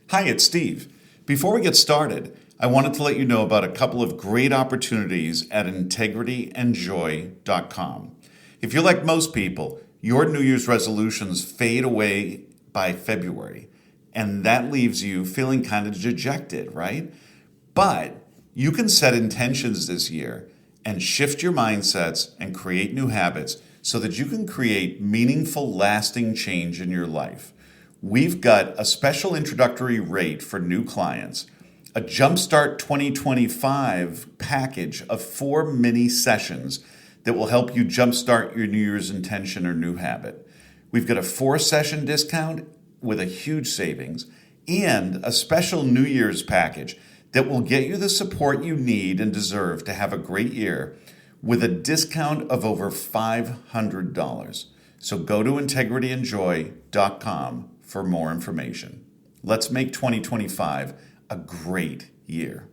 Hi, it's Steve. Before we get started, I wanted to let you know about a couple of great opportunities at integrityandjoy.com. If you're like most people, your New Year's resolutions fade away by February, and that leaves you feeling kind of dejected, right? But you can set intentions this year and shift your mindsets and create new habits so that you can create meaningful, lasting change in your life. We've got a special introductory rate for new clients, a Jumpstart 2025 package of 4 mini sessions that will help you jumpstart your New Year's intention or new habit. We've got a 4-session discount with a huge savings and a special New Year's package that will get you the support you need and deserve to have a great year with a discount of over $500. So go to integrityandjoy.com for more information. Let's make 2025 a great year.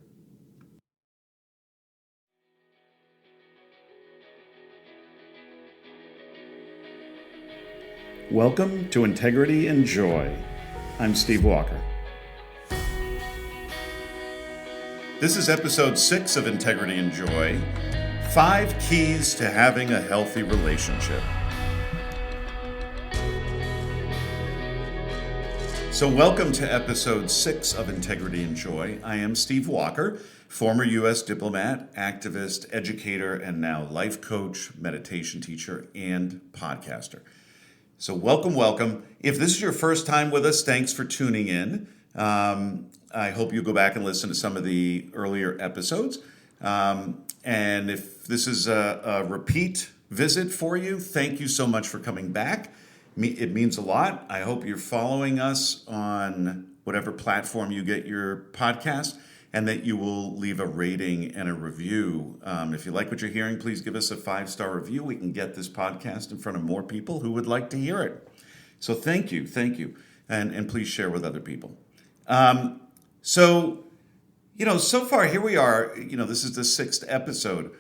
Welcome to Integrity and Joy. I'm Steve Walker. This is episode 6 of Integrity and Joy, 5 Keys to Having a Healthy Relationship. So welcome to episode 6 of Integrity and Joy. I am Steve Walker, former U.S. diplomat, activist, educator, and now life coach, meditation teacher, and podcaster. So welcome. If this is your first time with us, thanks for tuning in. I hope you go back and listen to some of the earlier episodes. And if this is a repeat visit for you, thank you so much for coming back. It means a lot. I hope you're following us on whatever platform you get your podcast and that you will leave a rating and a review. If you like what you're hearing, please give us a 5-star review. We can get this podcast in front of more people who would like to hear it. So thank you. And please share with other people. So far here we are, this is the 6th episode.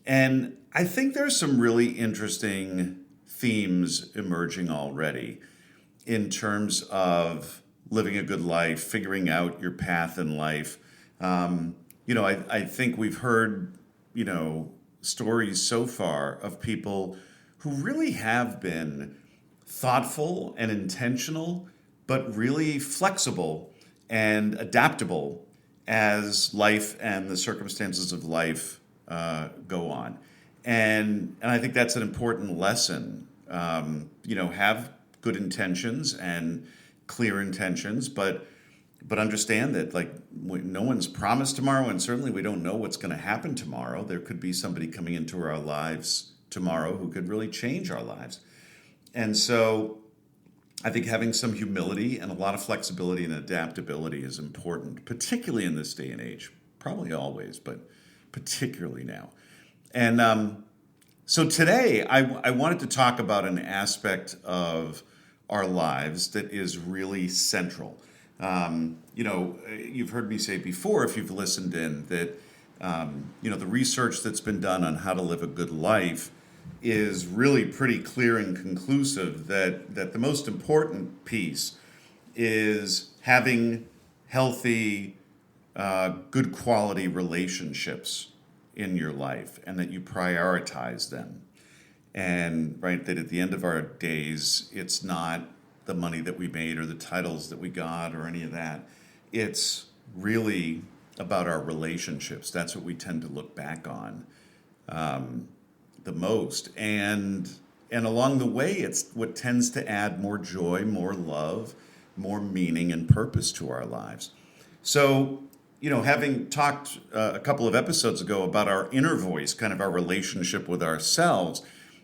And I think there's some really interesting themes emerging already in terms of living a good life, figuring out your path in life. I think we've heard, stories so far of people who really have been thoughtful and intentional, but really flexible and adaptable as life and the circumstances of life go on. And I think that's an important lesson. Have good intentions and clear intentions, but understand that no one's promised tomorrow, and certainly we don't know what's going to happen tomorrow. There could be somebody coming into our lives tomorrow who could really change our lives. And so I think having some humility and a lot of flexibility and adaptability is important, particularly in this day and age, probably always, but particularly now. And so today I wanted to talk about an aspect of our lives that is really central. You've heard me say before, if you've listened in, that, the research that's been done on how to live a good life is really pretty clear and conclusive that the most important piece is having healthy, good quality relationships in your life, and that you prioritize them. And that at the end of our days, it's not the money that we made or the titles that we got or any of that. It's really about our relationships. That's what we tend to look back on the most. And along the way, it's what tends to add more joy, more love, more meaning and purpose to our lives. So, having talked a couple of episodes ago about our inner voice, kind of our relationship with ourselves,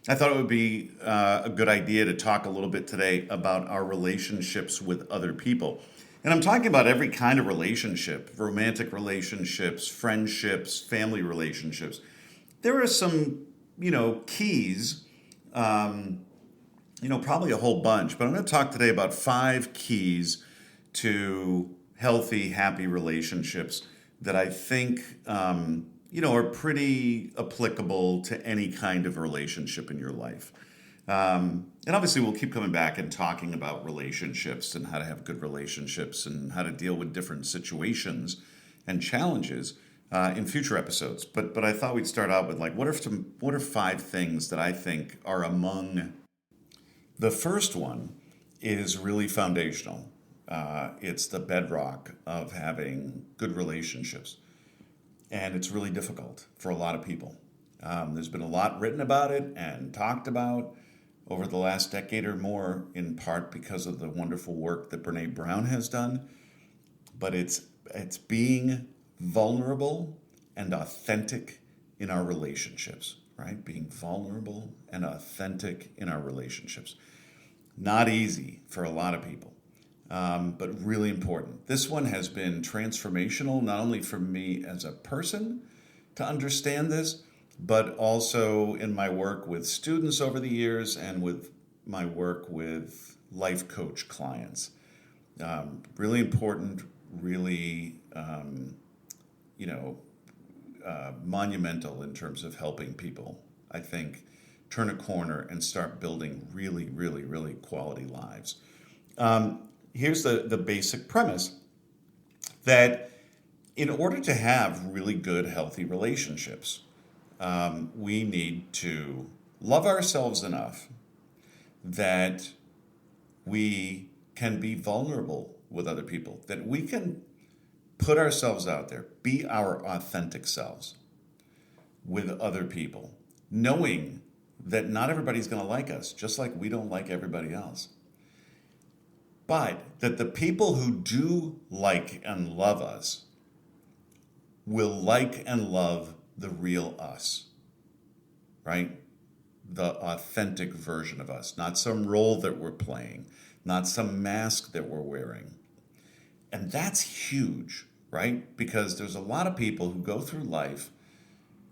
I thought it would be a good idea to talk a little bit today about our relationships with other people. And I'm talking about every kind of relationship: romantic relationships, friendships, family relationships. There are some, keys, probably a whole bunch, but I'm going to talk today about 5 keys to healthy, happy relationships that I think, are pretty applicable to any kind of relationship in your life. And obviously, we'll keep coming back and talking about relationships and how to have good relationships and how to deal with different situations and challenges in future episodes. But I thought we'd start out with like, what are 5 things that I think are among. The first one is really foundational. It's the bedrock of having good relationships, and it's really difficult for a lot of people. There's been a lot written about it and talked about over the last decade or more, in part because of the wonderful work that Brene Brown has done. But it's being vulnerable and authentic in our relationships, right? Being vulnerable and authentic in our relationships. Not easy for a lot of people, but really important. This one has been transformational, not only for me as a person to understand this, but also in my work with students over the years and with my work with life coach clients. Really important, really, monumental in terms of helping people, I think, turn a corner and start building really, really, really quality lives. Here's the basic premise that in order to have really good, healthy relationships, we need to love ourselves enough that we can be vulnerable with other people, that we can put ourselves out there, be our authentic selves with other people, knowing that not everybody's going to like us, just like we don't like everybody else. But that the people who do like and love us will like and love the real us, right? The authentic version of us, not some role that we're playing, not some mask that we're wearing. And that's huge, right? Because there's a lot of people who go through life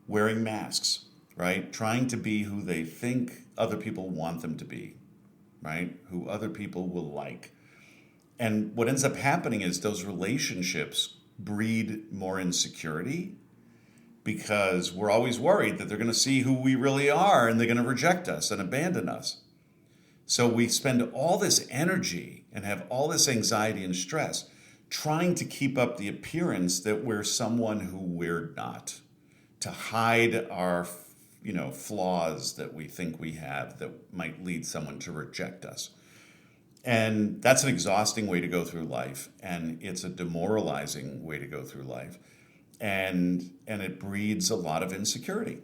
wearing masks, right? Trying to be who they think other people want them to be, right? Who other people will like. And what ends up happening is those relationships breed more insecurity because we're always worried that they're going to see who we really are and they're going to reject us and abandon us. So we spend all this energy and have all this anxiety and stress trying to keep up the appearance that we're someone who we're not, to hide our flaws that we think we have that might lead someone to reject us. And that's an exhausting way to go through life, and it's a demoralizing way to go through life. And it breeds a lot of insecurity,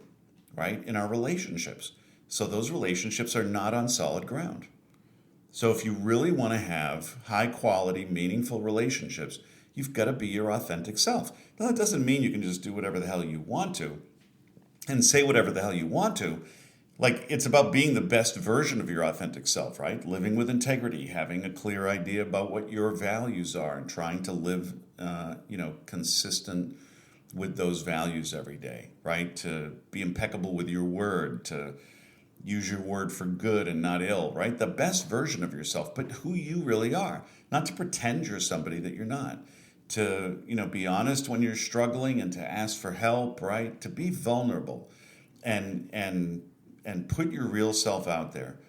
right, in our relationships. So those relationships are not on solid ground. So if you really want to have high quality, meaningful relationships, you've got to be your authentic self. Now, that doesn't mean you can just do whatever the hell you want to and say whatever the hell you want to. Like, it's about being the best version of your authentic self, right? Living with integrity, having a clear idea about what your values are and trying to live, consistent with those values every day, right? To be impeccable with your word, to use your word for good and not ill, right? The best version of yourself, but who you really are. Not to pretend you're somebody that you're not. To, be honest when you're struggling and to ask for help, right? To be vulnerable and put your real self out there,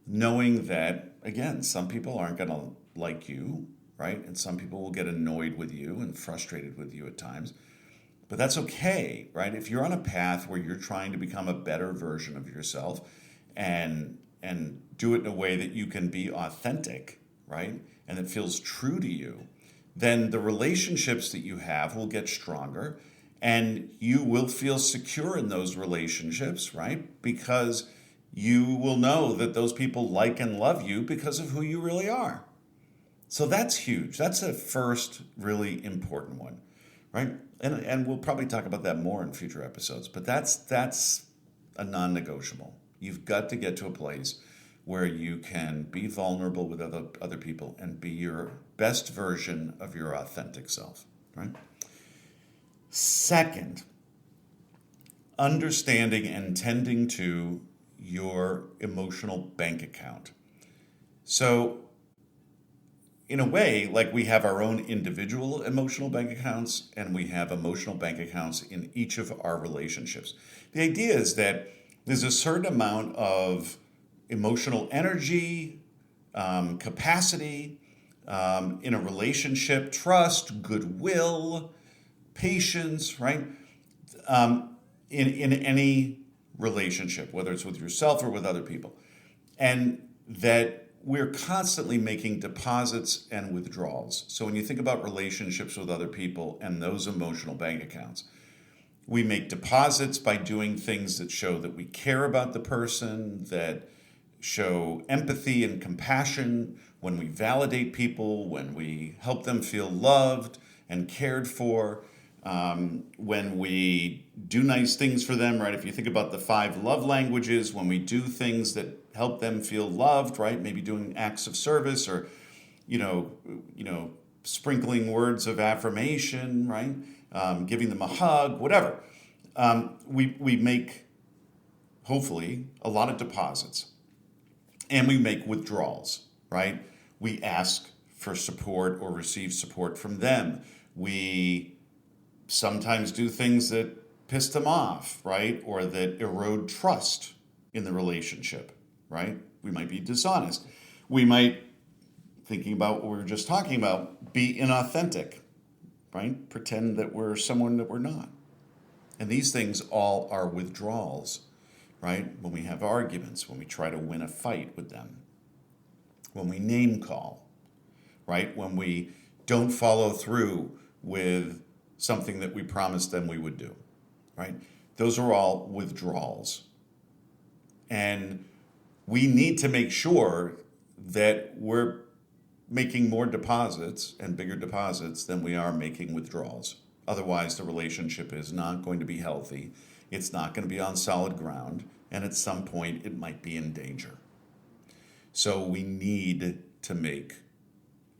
knowing that, again, some people aren't going to like you, right? And some people will get annoyed with you and frustrated with you at times. But that's okay, right? If you're on a path where you're trying to become a better version of yourself and do it in a way that you can be authentic, right? And it feels true to you, then the relationships that you have will get stronger and you will feel secure in those relationships, right? Because you will know that those people like and love you because of who you really are. So that's huge. That's a first really important one, right? And we'll probably talk about that more in future episodes, but that's a non-negotiable. You've got to get to a place where you can be vulnerable with other people and be your best version of your authentic self, right? Second, understanding and tending to your emotional bank account. So, in a way, like we have our own individual emotional bank accounts and we have emotional bank accounts in each of our relationships. The idea is that there's a certain amount of emotional energy, capacity, in a relationship, trust, goodwill, patience, right? In any relationship, whether it's with yourself or with other people. And that we're constantly making deposits and withdrawals. So when you think about relationships with other people and those emotional bank accounts, we make deposits by doing things that show that we care about the person, that show empathy and compassion, when we validate people, when we help them feel loved and cared for, when we do nice things for them, right? If you think about the 5 love languages, when we do things that help them feel loved, right? Maybe doing acts of service or, sprinkling words of affirmation, right? Giving them a hug, whatever. We make, hopefully, a lot of deposits. And we make withdrawals, right? We ask for support or receive support from them. We sometimes do things that piss them off, right? Or that erode trust in the relationship, right? We might be dishonest. We might, thinking about what we were just talking about, be inauthentic, right? Pretend that we're someone that we're not. And these things all are withdrawals, right? When we have arguments, when we try to win a fight with them, when we name call, right? When we don't follow through with something that we promised them we would do, right? Those are all withdrawals. And we need to make sure that we're making more deposits and bigger deposits than we are making withdrawals. Otherwise, the relationship is not going to be healthy. It's not going to be on solid ground. And at some point, it might be in danger. So we need to make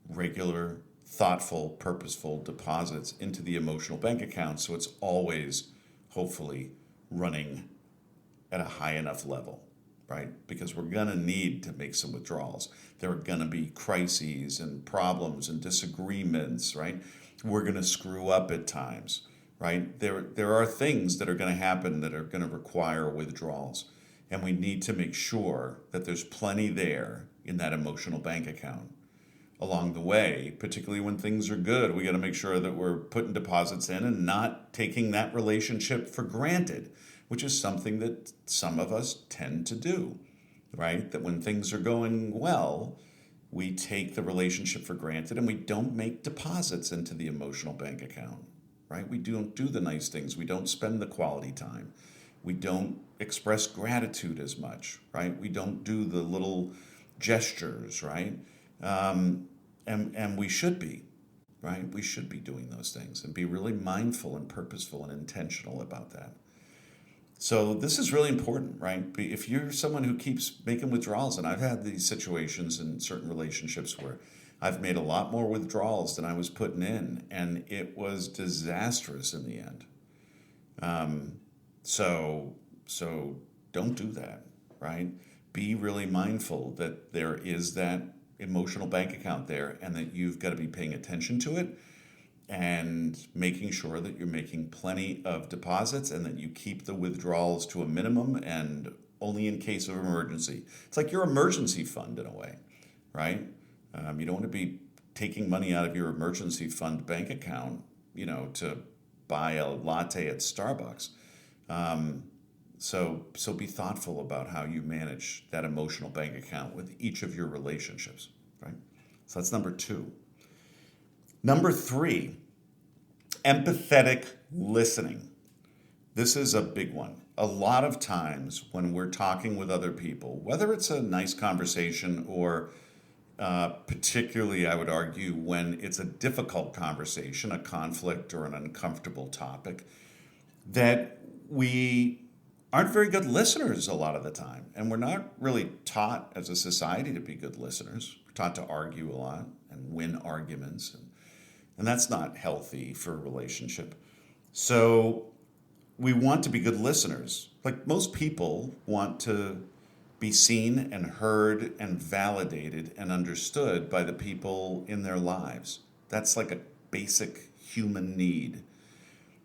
regular, thoughtful, purposeful deposits into the emotional bank account so it's always, hopefully, running at a high enough level, right? Because we're going to need to make some withdrawals. There are going to be crises and problems and disagreements, right? We're going to screw up at times, right? There are things that are going to happen that are going to require withdrawals. And we need to make sure that there's plenty there in that emotional bank account. Along the way, particularly when things are good, we got to make sure that we're putting deposits in and not taking that relationship for granted, which is something that some of us tend to do, right? That when things are going well, we take the relationship for granted and we don't make deposits into the emotional bank account, right? We don't do the nice things. We don't spend the quality time. We don't express gratitude as much, right? We don't do the little gestures, right? And we should be, right? We should be doing those things and be really mindful and purposeful and intentional about that. So this is really important, right? If you're someone who keeps making withdrawals, and I've had these situations in certain relationships where I've made a lot more withdrawals than I was putting in, and it was disastrous in the end. So don't do that, right? Be really mindful that there is that emotional bank account there and that you've got to be paying attention to it and making sure that you're making plenty of deposits and that you keep the withdrawals to a minimum and only in case of emergency. It's like your emergency fund in a way, right? You don't want to be taking money out of your emergency fund bank account, to buy a latte at Starbucks. So be thoughtful about how you manage that emotional bank account with each of your relationships, right? So that's number 2. Number 3, empathetic listening. This is a big one. A lot of times when we're talking with other people, whether it's a nice conversation or particularly, I would argue, when it's a difficult conversation, a conflict or an uncomfortable topic, that we aren't very good listeners a lot of the time. And we're not really taught as a society to be good listeners. We're taught to argue a lot and win arguments. And that's not healthy for a relationship. So we want to be good listeners. Like most people want to be seen and heard and validated and understood by the people in their lives. That's like a basic human need.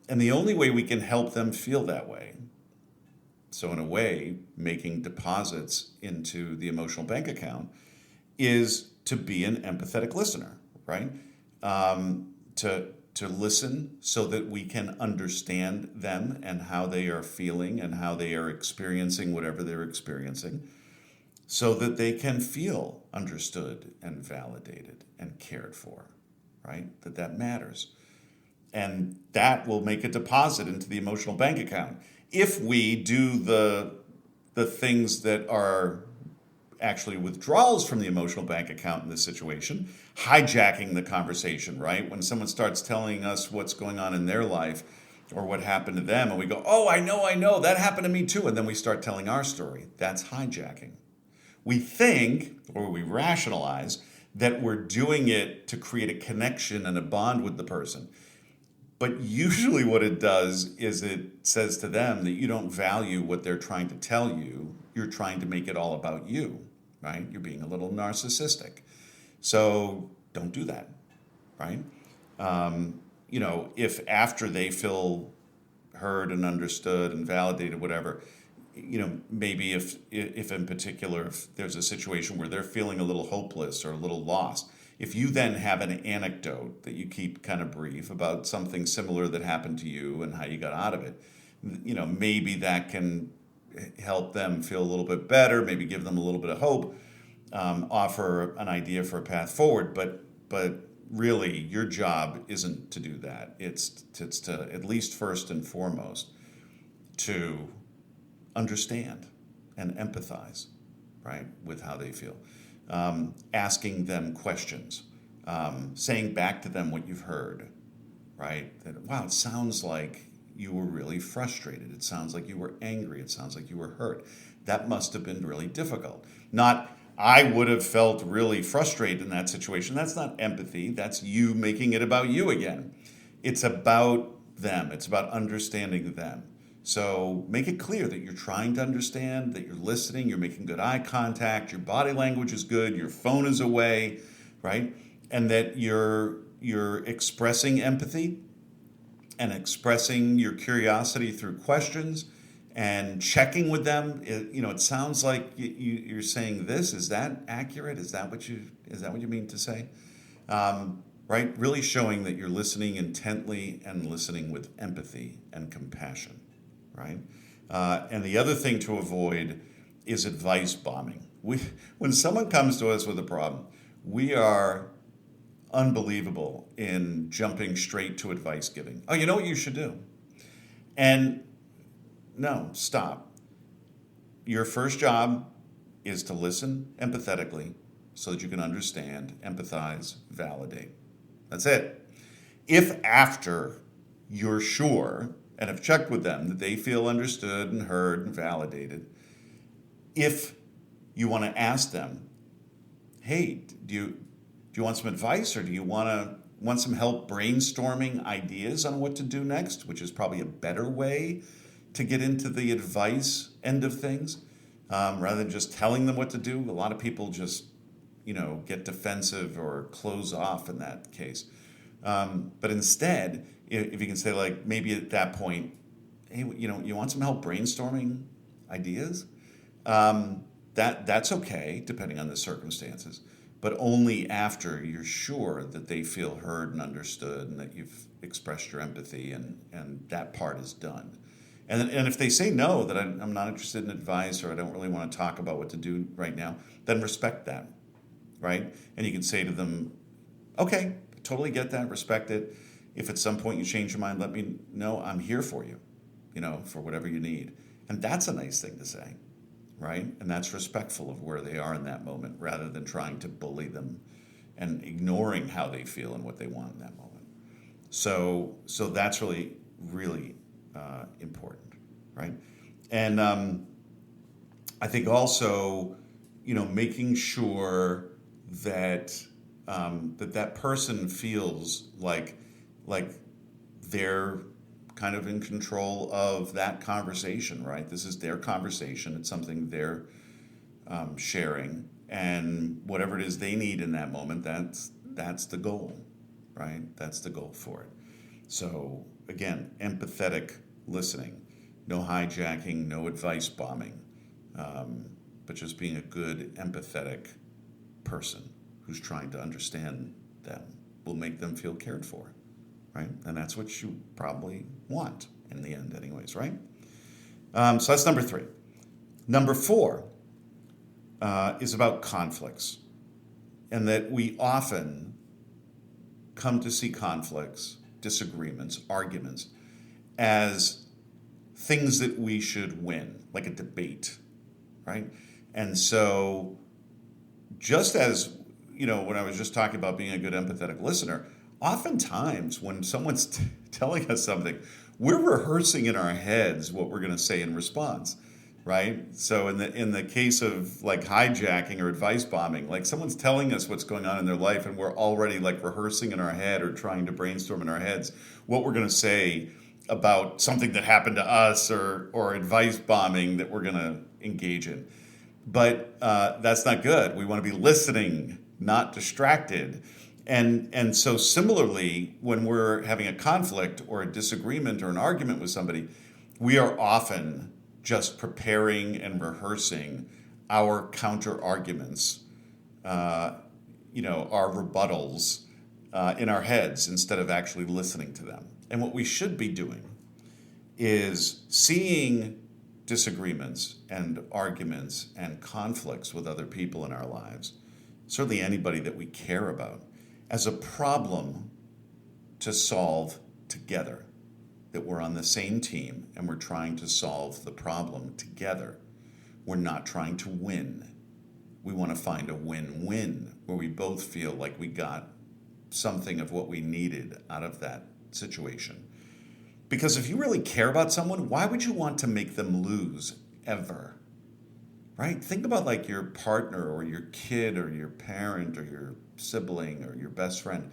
And the only way we can help them feel that way So in a way, making deposits into the emotional bank account is to be an empathetic listener, right? To listen so that we can understand them and how they are feeling and how they are experiencing whatever they're experiencing, so that they can feel understood and validated and cared for, right? That matters. And that will make a deposit into the emotional bank account. If we do the things that are actually withdrawals from the emotional bank account in this situation, hijacking the conversation, right? When someone starts telling us what's going on in their life or what happened to them, and we go, oh, I know, that happened to me too. And then we start telling our story. That's hijacking. We think, or we rationalize, that we're doing it to create a connection and a bond with the person. But usually what it does is it says to them that you don't value what they're trying to tell you. You're trying to make it all about you, right? You're being a little narcissistic. So don't do that, right? If after they feel heard and understood and validated, whatever, maybe if in particular, if there's a situation where they're feeling a little hopeless or a little lost, if you then have an anecdote that you keep kind of brief about something similar that happened to you and how you got out of it, maybe that can help them feel a little bit better, maybe give them a little bit of hope, offer an idea for a path forward. But really, your job isn't to do that. It's to, at least first and foremost, to understand and empathize, right, with how they feel. Asking them questions, saying back to them what you've heard, right? That, wow, it sounds like you were really frustrated. It sounds like you were angry. It sounds like you were hurt. That must have been really difficult. Not, I would have felt really frustrated in that situation. That's not empathy. That's you making it about you again. It's about them. It's about understanding them. So make it clear that you're trying to understand, that you're listening, you're making good eye contact, your body language is good, your phone is away, right? And that you're expressing empathy and expressing your curiosity through questions and checking with them. It sounds like you're saying this. Is that accurate? Is that what you mean to say? Right? Really showing that you're listening intently and listening with empathy and compassion. Right? And the other thing to avoid is advice bombing. When someone comes to us with a problem, we are unbelievable in jumping straight to advice giving. Oh, you know what you should do? And no, stop. Your first job is to listen empathetically so that you can understand, empathize, validate. That's it. If after you're sure and have checked with them that they feel understood and heard and validated, if you want to ask them, hey, do you want some advice, or do you want some help brainstorming ideas on what to do next, which is probably a better way to get into the advice end of things, rather than just telling them what to do. A lot of people just get defensive or close off in that case. But instead, if you can say, like, maybe at that point, hey, you want some help brainstorming ideas? That's okay, depending on the circumstances, but only after you're sure that they feel heard and understood and that you've expressed your empathy and that part is done. And if they say no, that I'm not interested in advice, or I don't really want to talk about what to do right now, then respect that, right? And you can say to them, okay, totally get that, respect it. If at some point you change your mind, let me know. I'm here for you, for whatever you need. And that's a nice thing to say, right? And that's respectful of where they are in that moment, rather than trying to bully them and ignoring how they feel and what they want in that moment. So that's really, really important, right? And I think also, making sure that that person feels like they're kind of in control of that conversation, right? This is their conversation. It's something they're sharing, and whatever it is they need in that moment, that's the goal, right? That's the goal for it. So again, empathetic listening, no hijacking, no advice bombing, but just being a good, empathetic person who's trying to understand them will make them feel cared for, right? And that's what you probably want in the end, anyways, right? So that's number 3. Number 4 is about conflicts, and that we often come to see conflicts, disagreements, arguments as things that we should win, like a debate, right? And so just as, when I was just talking about being a good empathetic listener, oftentimes when someone's telling us something, we're rehearsing in our heads what we're going to say in response, right? So in the case of like hijacking or advice bombing, like someone's telling us what's going on in their life and we're already like rehearsing in our head or trying to brainstorm in our heads what we're going to say about something that happened to us or advice bombing that we're going to engage in. But that's not good. We want to be listening, not distracted. And so similarly, when we're having a conflict or a disagreement or an argument with somebody, we are often just preparing and rehearsing our counter arguments, our rebuttals in our heads instead of actually listening to them. And what we should be doing is seeing disagreements and arguments and conflicts with other people in our lives, certainly anybody that we care about, as a problem to solve together. That we're on the same team and we're trying to solve the problem together. We're not trying to win. We want to find a win-win where we both feel like we got something of what we needed out of that situation. Because if you really care about someone, why would you want to make them lose ever? Right? Think about like your partner or your kid or your parent or your sibling or your best friend.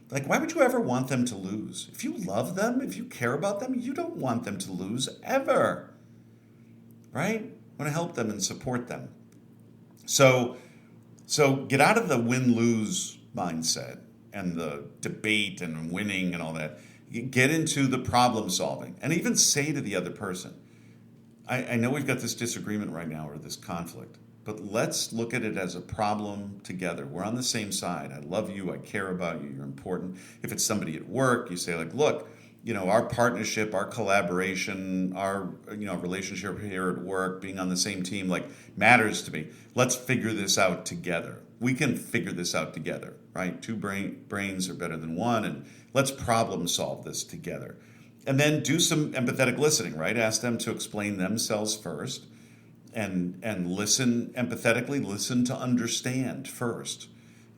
Like, why would you ever want them to lose? If you love them, if you care about them, you don't want them to lose ever, right? You want to help them and support them. So get out of the win-lose mindset and the debate and winning and all that. Get into the problem solving and even say to the other person, I know we've got this disagreement right now or this conflict, but let's look at it as a problem together. We're on the same side. I love you. I care about you. You're important. If it's somebody at work, you say like, look, our partnership, our collaboration, our, relationship here at work, being on the same team, like matters to me. Let's figure this out together. We can figure this out together, right? Two brains are better than one, and let's problem solve this together. And then do some empathetic listening, right? Ask them to explain themselves first. And listen empathetically, listen to understand first.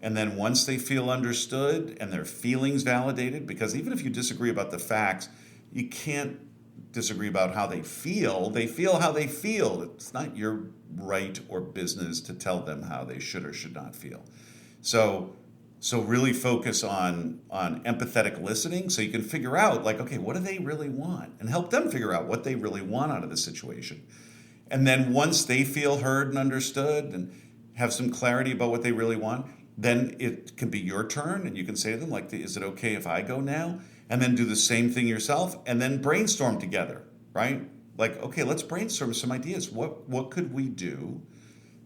And then once they feel understood and their feelings validated, because even if you disagree about the facts, you can't disagree about how they feel. They feel how they feel. It's not your right or business to tell them how they should or should not feel. So really focus on empathetic listening so you can figure out like, okay, what do they really want? And help them figure out what they really want out of the situation. And then once they feel heard and understood and have some clarity about what they really want, then it can be your turn and you can say to them, like, is it okay if I go now? And then do the same thing yourself and then brainstorm together, right? Like, okay, let's brainstorm some ideas. What could we do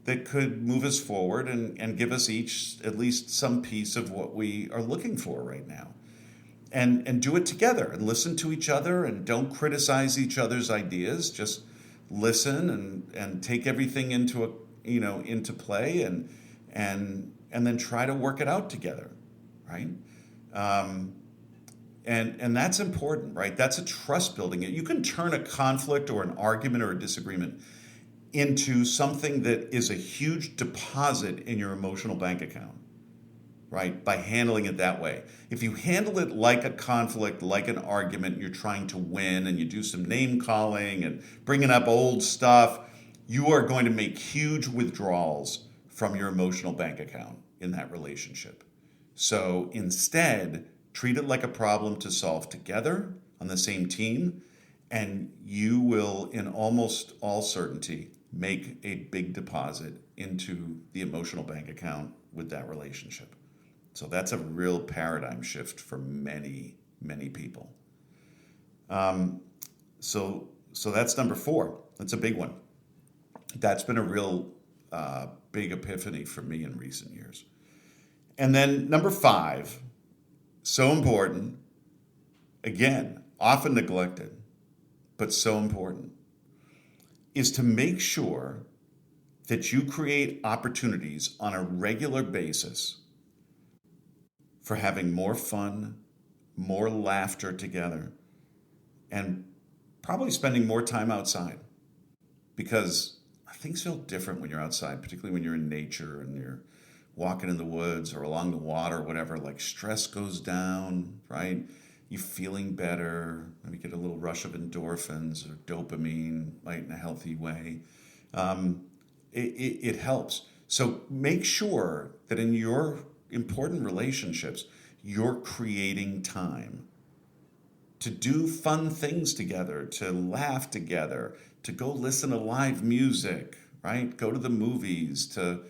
that could move us forward and give us each at least some piece of what we are looking for right now? And do it together and listen to each other and don't criticize each other's ideas. Just listen and take everything into play and then try to work it out together, right? And that's important, right? That's a trust building. You can turn a conflict or an argument or a disagreement into something that is a huge deposit in your emotional bank account, right? By handling it that way. If you handle it like a conflict, like an argument, you're trying to win and you do some name calling and bringing up old stuff, you are going to make huge withdrawals from your emotional bank account in that relationship. So instead, treat it like a problem to solve together on the same team, and you will, in almost all certainty, make a big deposit into the emotional bank account with that relationship. So that's a real paradigm shift for many, many people. So So that's number 4. That's a big one. That's been a real big epiphany for me in recent years. And then number 5, so important, again, often neglected, but so important, is to make sure that you create opportunities on a regular basis for having more fun, more laughter together, and probably spending more time outside. Because things feel different when you're outside, particularly when you're in nature and you're walking in the woods or along the water or whatever. Like, stress goes down, right? You're feeling better. Maybe get a little rush of endorphins or dopamine, right, in a healthy way. It helps. So make sure that in your important relationships, you're creating time to do fun things together, to laugh together, to go listen to live music, right? Go to the movies, to,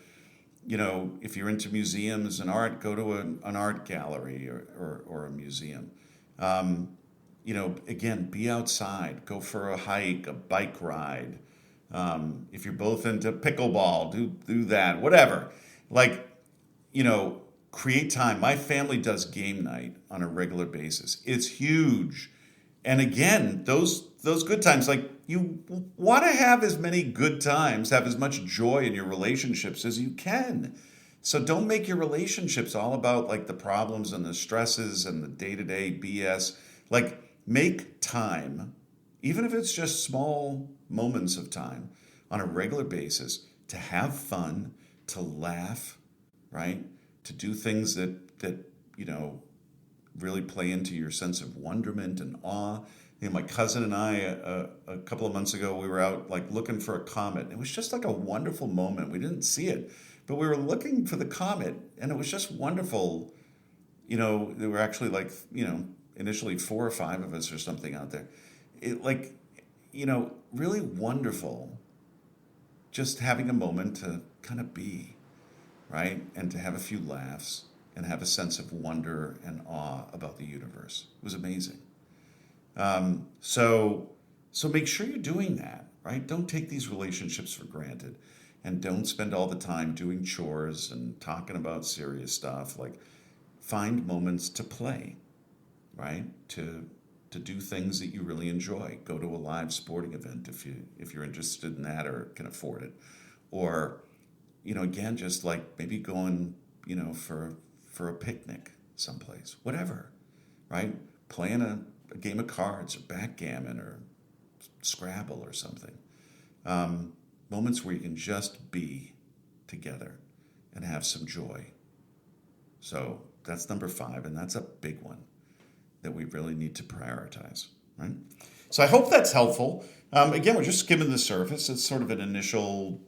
if you're into museums and art, go to an art gallery or a museum. Again, be outside, go for a hike, a bike ride. If you're both into pickleball, do that, whatever. Create time. My family does game night on a regular basis. It's huge. And again, those good times, you want to have as many good times, have as much joy in your relationships as you can. So don't make your relationships all about the problems and the stresses and the day-to-day BS. Make time, even if it's just small moments of time on a regular basis, to have fun, to laugh, right? To do things that really play into your sense of wonderment and awe. My cousin and I, a couple of months ago, we were out looking for a comet. It was just a wonderful moment. We didn't see it, but we were looking for the comet, and it was just wonderful. There were actually initially 4 or 5 of us or something out there. It really wonderful. Just having a moment to kind of be, right? And to have a few laughs and have a sense of wonder and awe about the universe. It was amazing. So make sure you're doing that, right? Don't take these relationships for granted, and don't spend all the time doing chores and talking about serious stuff. Find moments to play, right? To do things that you really enjoy. Go to a live sporting event if you're interested in that or can afford it. Or, again, just maybe going, for a picnic someplace, whatever, right? Playing a game of cards or backgammon or Scrabble or something. Moments where you can just be together and have some joy. So that's number 5, and that's a big one that we really need to prioritize, right? So I hope that's helpful. Again, we're just skimming the surface. It's sort of an initial,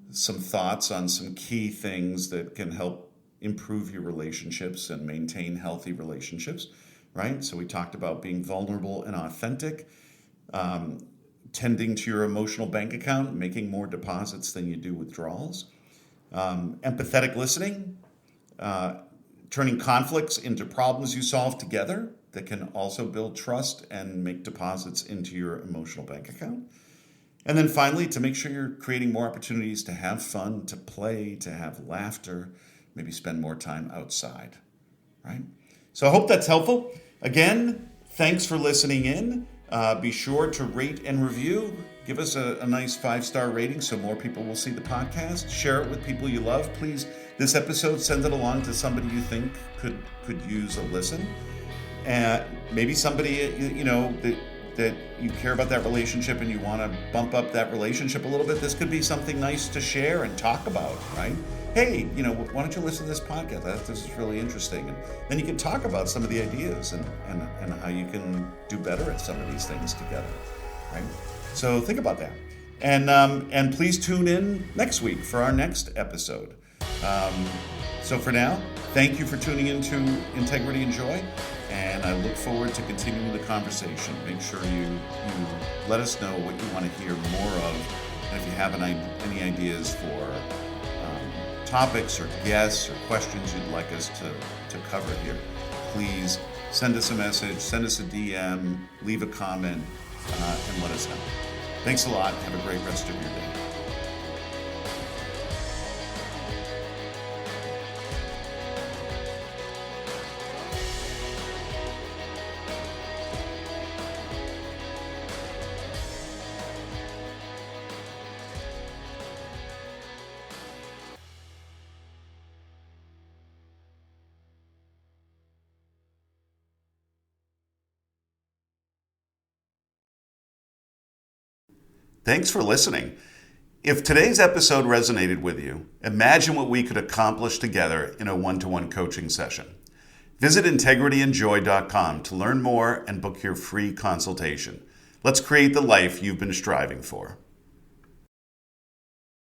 some thoughts on some key things that can help improve your relationships and maintain healthy relationships, right? So we talked about being vulnerable and authentic, tending to your emotional bank account, making more deposits than you do withdrawals, empathetic listening, turning conflicts into problems you solve together that can also build trust and make deposits into your emotional bank account. And then finally, to make sure you're creating more opportunities to have fun, to play, to have laughter, maybe spend more time outside, right? So I hope that's helpful. Again, thanks for listening in. Be sure to rate and review. Give us a nice 5-star rating so more people will see the podcast. Share it with people you love. Please, this episode, send it along to somebody you think could use a listen. And maybe somebody, that you care about that relationship and you want to bump up that relationship a little bit. This could be something nice to share and talk about, right? Hey, why don't you listen to this podcast? This is really interesting. And then you can talk about some of the ideas and how you can do better at some of these things together, right? So think about that. And please tune in next week for our next episode. So for now, thank you for tuning into Integrity and Joy. And I look forward to continuing the conversation. Make sure you let us know what you want to hear more of. And if you have any ideas for topics or guests or questions you'd like us to cover here, please send us a message, send us a DM, leave a comment, and let us know. Thanks a lot. Have a great rest of your day. Thanks for listening. If today's episode resonated with you, imagine what we could accomplish together in a one-to-one coaching session. Visit integrityandjoy.com to learn more and book your free consultation. Let's create the life you've been striving for.